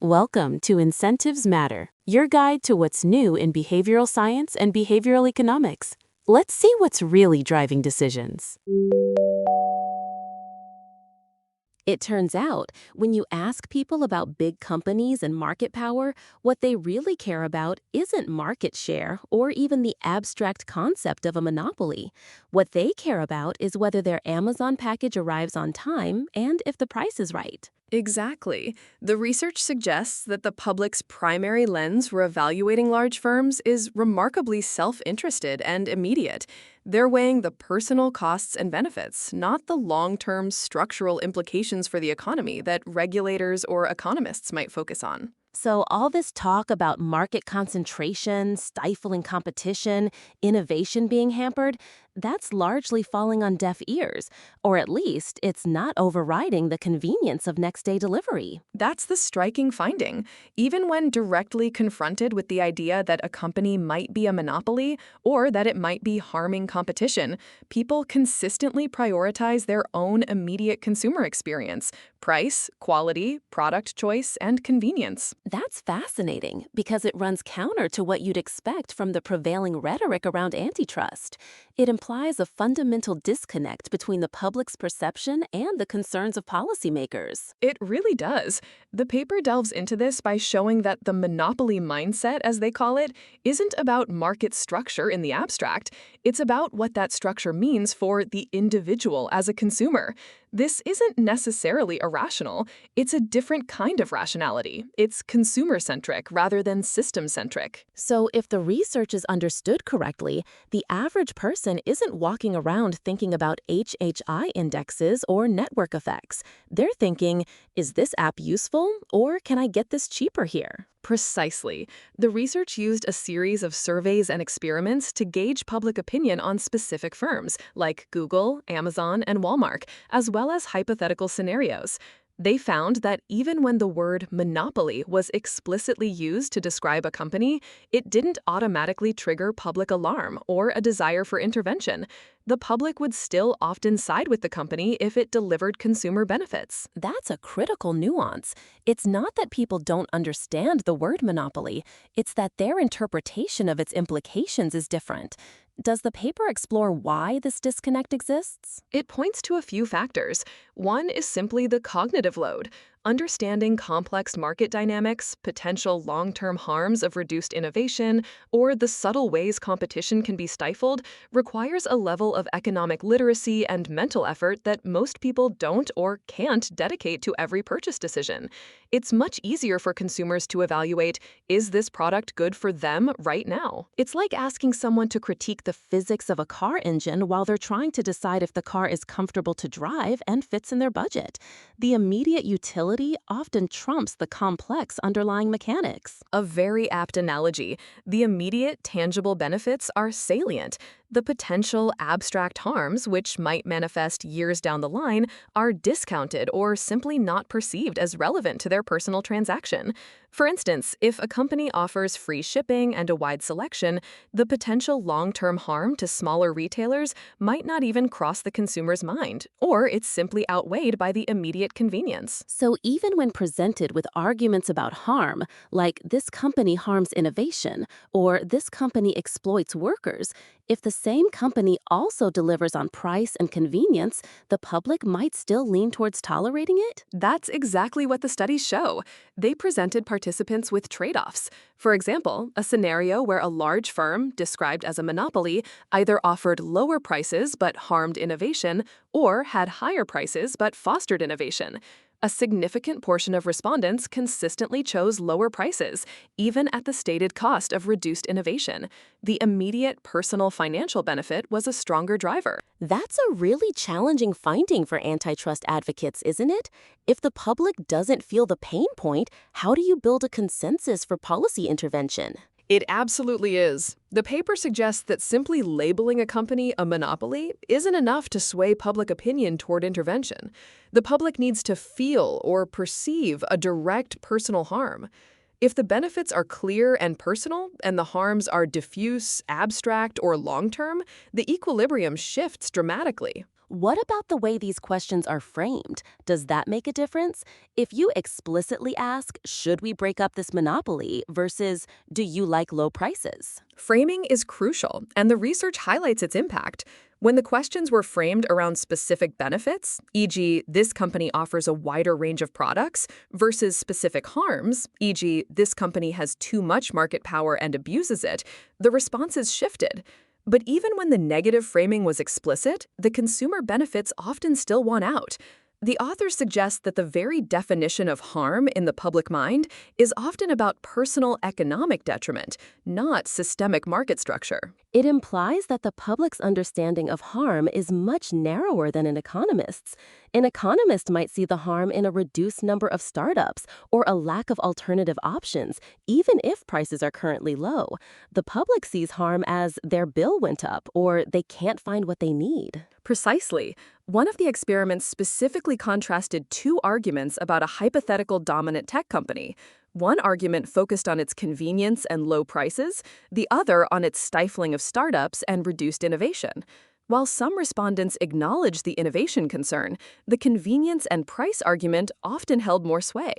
Welcome to Incentives Matter, your guide to what's new in behavioral science and behavioral economics. Let's see what's really driving decisions. It turns out, when you ask people about big companies and market power, what they really care about isn't market share or even the abstract concept of a monopoly. What they care about is whether their Amazon package arrives on time and if the price is right. Exactly. The research suggests that the public's primary lens for evaluating large firms is remarkably self-interested and immediate. They're weighing the personal costs and benefits, not the long-term structural implications for the economy that regulators or economists might focus on. So, all this talk about market concentration, stifling competition, innovation being hampered, that's largely falling on deaf ears. Or at least, it's not overriding the convenience of next day delivery. That's the striking finding. Even when directly confronted with the idea that a company might be a monopoly or that it might be harming competition, people consistently prioritize their own immediate consumer experience: price, quality, product choice, and convenience. That's fascinating because it runs counter to what you'd expect from the prevailing rhetoric around antitrust. It implies a fundamental disconnect between the public's perception and the concerns of policymakers. It really does. The paper delves into this by showing that the monopoly mindset, as they call it, isn't about market structure in the abstract. It's about what that structure means for the individual as a consumer. This isn't necessarily irrational. It's a different kind of rationality. It's consumer-centric rather than system-centric. So, if the research is understood correctly, the average person isn't walking around thinking about HHI indexes or network effects. They're thinking, is this app useful, or can I get this cheaper here? Precisely. The research used a series of surveys and experiments to gauge public opinion on specific firms, like Google, Amazon, and Walmart, as well as hypothetical scenarios. They found that even when the word monopoly was explicitly used to describe a company, it didn't automatically trigger public alarm or a desire for intervention. The public would still often side with the company if it delivered consumer benefits. That's a critical nuance. It's not that people don't understand the word monopoly, it's that their interpretation of its implications is different. Does the paper explore why this disconnect exists? It points to a few factors. One is simply the cognitive load. Understanding complex market dynamics, potential long-term harms of reduced innovation, or the subtle ways competition can be stifled requires a level of economic literacy and mental effort that most people don't or can't dedicate to every purchase decision. It's much easier for consumers to evaluate, is this product good for them right now? It's like asking someone to critique the physics of a car engine while they're trying to decide if the car is comfortable to drive and fits in their budget. The immediate utility often trumps the complex underlying mechanics. A very apt analogy. The immediate, tangible benefits are salient. The potential abstract harms, which might manifest years down the line, are discounted or simply not perceived as relevant to their personal transaction. For instance, if a company offers free shipping and a wide selection, the potential long-term harm to smaller retailers might not even cross the consumer's mind, or it's simply outweighed by the immediate convenience. So even when presented with arguments about harm, like this company harms innovation or this company exploits workers, if the same company also delivers on price and convenience, the public might still lean towards tolerating it? That's exactly what the studies show. They presented participants with trade-offs. For example, a scenario where a large firm, described as a monopoly, either offered lower prices but harmed innovation, or had higher prices but fostered innovation. A significant portion of respondents consistently chose lower prices, even at the stated cost of reduced innovation. The immediate personal financial benefit was a stronger driver. That's a really challenging finding for antitrust advocates, isn't it? If the public doesn't feel the pain point, how do you build a consensus for policy intervention? It absolutely is. The paper suggests that simply labeling a company a monopoly isn't enough to sway public opinion toward intervention. The public needs to feel or perceive a direct personal harm. If the benefits are clear and personal, and the harms are diffuse, abstract, or long-term, the equilibrium shifts dramatically. What about the way these questions are framed? Does that make a difference? If you explicitly ask, should we break up this monopoly versus do you like low prices? Framing is crucial, and the research highlights its impact. When the questions were framed around specific benefits, e.g., this company offers a wider range of products, versus specific harms, e.g., this company has too much market power and abuses it, the responses shifted. But even when the negative framing was explicit, the consumer benefits often still won out. The author suggests that the very definition of harm in the public mind is often about personal economic detriment, not systemic market structure. It implies that the public's understanding of harm is much narrower than an economist's. An economist might see the harm in a reduced number of startups or a lack of alternative options, even if prices are currently low. The public sees harm as their bill went up or they can't find what they need. Precisely. One of the experiments specifically contrasted two arguments about a hypothetical dominant tech company. One argument focused on its convenience and low prices, the other on its stifling of startups and reduced innovation. While some respondents acknowledged the innovation concern, the convenience and price argument often held more sway.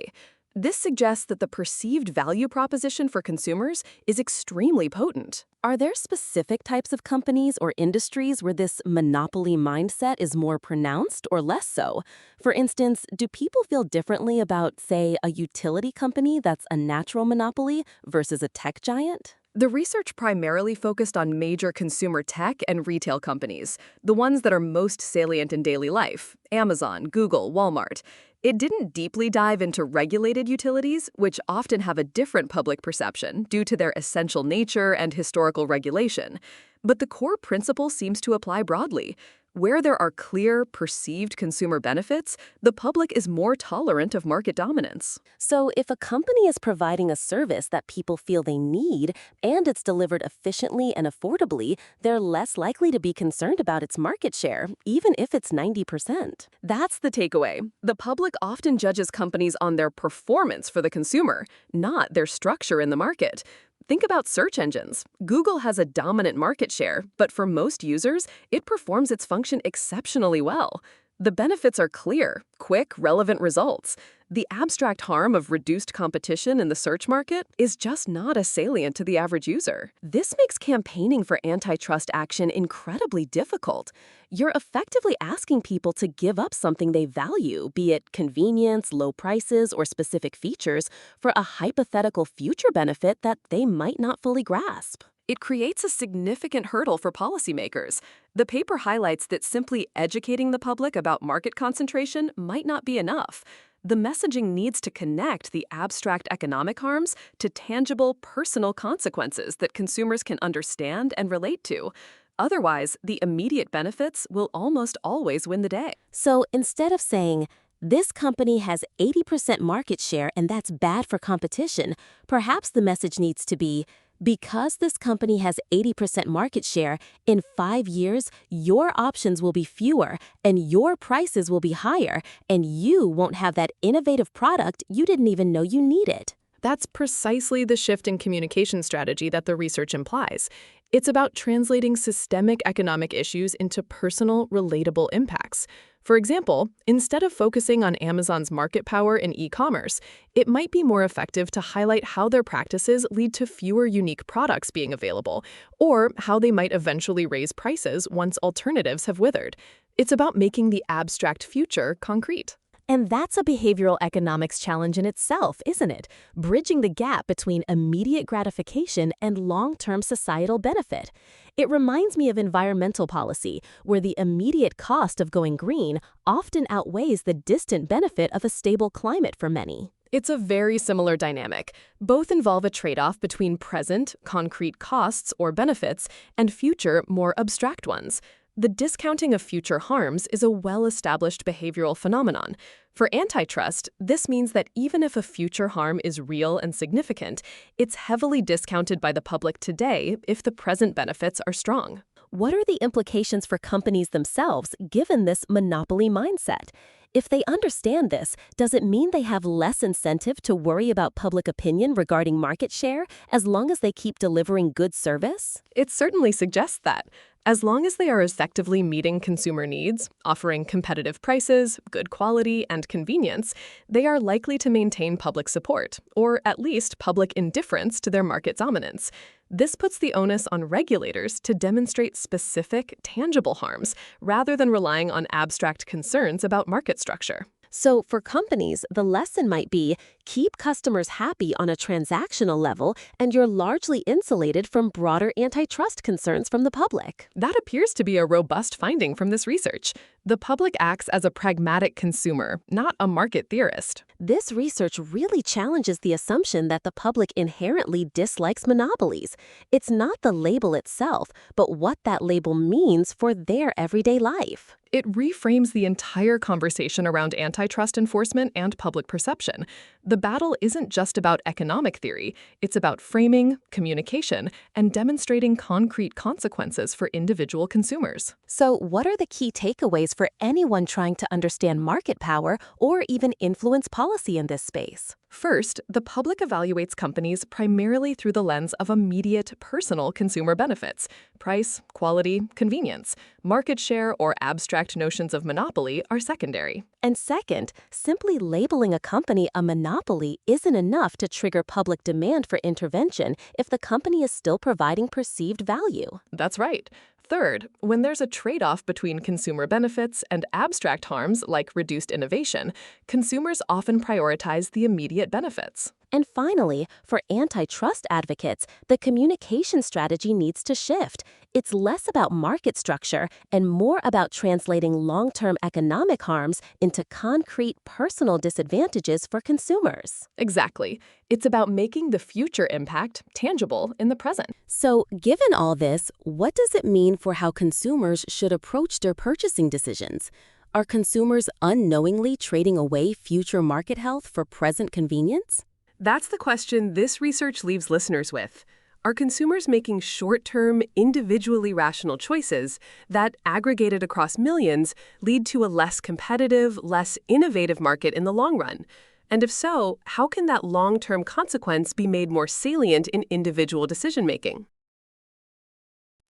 This suggests that the perceived value proposition for consumers is extremely potent. Are there specific types of companies or industries where this monopoly mindset is more pronounced or less so? For instance, do people feel differently about, say, a utility company that's a natural monopoly versus a tech giant? The research primarily focused on major consumer tech and retail companies, the ones that are most salient in daily life: Amazon, Google, Walmart. It didn't deeply dive into regulated utilities, which often have a different public perception due to their essential nature and historical regulation. But the core principle seems to apply broadly. Where there are clear, perceived consumer benefits, the public is more tolerant of market dominance. So, if a company is providing a service that people feel they need and it's delivered efficiently and affordably, they're less likely to be concerned about its market share, even if it's 90%. That's the takeaway. The public often judges companies on their performance for the consumer, not their structure in the market. Think about search engines. Google has a dominant market share, but for most users, it performs its function exceptionally well. The benefits are clear, quick, relevant results. The abstract harm of reduced competition in the search market is just not as salient to the average user. This makes campaigning for antitrust action incredibly difficult. You're effectively asking people to give up something they value, be it convenience, low prices, or specific features, for a hypothetical future benefit that they might not fully grasp. It creates a significant hurdle for policymakers. The paper highlights that simply educating the public about market concentration might not be enough. The messaging needs to connect the abstract economic harms to tangible, personal consequences that consumers can understand and relate to. Otherwise, the immediate benefits will almost always win the day. So instead of saying, this company has 80% market share and that's bad for competition, perhaps the message needs to be, because this company has 80% market share, in 5 years, your options will be fewer and your prices will be higher, and you won't have that innovative product you didn't even know you needed. That's precisely the shift in communication strategy that the research implies. It's about translating systemic economic issues into personal, relatable impacts. For example, instead of focusing on Amazon's market power in e-commerce, it might be more effective to highlight how their practices lead to fewer unique products being available, or how they might eventually raise prices once alternatives have withered. It's about making the abstract future concrete. And that's a behavioral economics challenge in itself, isn't it? Bridging the gap between immediate gratification and long-term societal benefit. It reminds me of environmental policy, where the immediate cost of going green often outweighs the distant benefit of a stable climate for many. It's a very similar dynamic. Both involve a trade-off between present, concrete costs or benefits, and future, more abstract ones. The discounting of future harms is a well-established behavioral phenomenon. For antitrust, this means that even if a future harm is real and significant, it's heavily discounted by the public today if the present benefits are strong. What are the implications for companies themselves given this monopoly mindset? If they understand this, does it mean they have less incentive to worry about public opinion regarding market share as long as they keep delivering good service? It certainly suggests that. As long as they are effectively meeting consumer needs, offering competitive prices, good quality, and convenience, they are likely to maintain public support, or at least public indifference to their market dominance. This puts the onus on regulators to demonstrate specific, tangible harms, rather than relying on abstract concerns about market structure. So, for companies, the lesson might be keep customers happy on a transactional level, and you're largely insulated from broader antitrust concerns from the public. That appears to be a robust finding from this research. The public acts as a pragmatic consumer, not a market theorist. This research really challenges the assumption that the public inherently dislikes monopolies. It's not the label itself, but what that label means for their everyday life. It reframes the entire conversation around antitrust enforcement and public perception. The battle isn't just about economic theory, it's about framing, communication, and demonstrating concrete consequences for individual consumers. So, what are the key takeaways for anyone trying to understand market power or even influence policy in this space? First, the public evaluates companies primarily through the lens of immediate personal consumer benefits: price, quality, convenience. Market share or abstract notions of monopoly are secondary. And second, simply labeling a company a monopoly isn't enough to trigger public demand for intervention if the company is still providing perceived value. That's right. Third, when there's a trade-off between consumer benefits and abstract harms like reduced innovation, consumers often prioritize the immediate benefits. And finally, for antitrust advocates, the communication strategy needs to shift. It's less about market structure and more about translating long-term economic harms into concrete personal disadvantages for consumers. Exactly. It's about making the future impact tangible in the present. So, given all this, what does it mean for how consumers should approach their purchasing decisions? Are consumers unknowingly trading away future market health for present convenience? That's the question this research leaves listeners with. Are consumers making short-term, individually rational choices that, aggregated across millions, lead to a less competitive, less innovative market in the long run? And if so, how can that long-term consequence be made more salient in individual decision-making?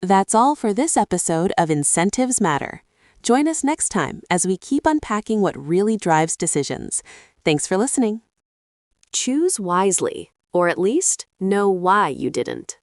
That's all for this episode of Incentives Matter. Join us next time as we keep unpacking what really drives decisions. Thanks for listening. Choose wisely, or at least know why you didn't.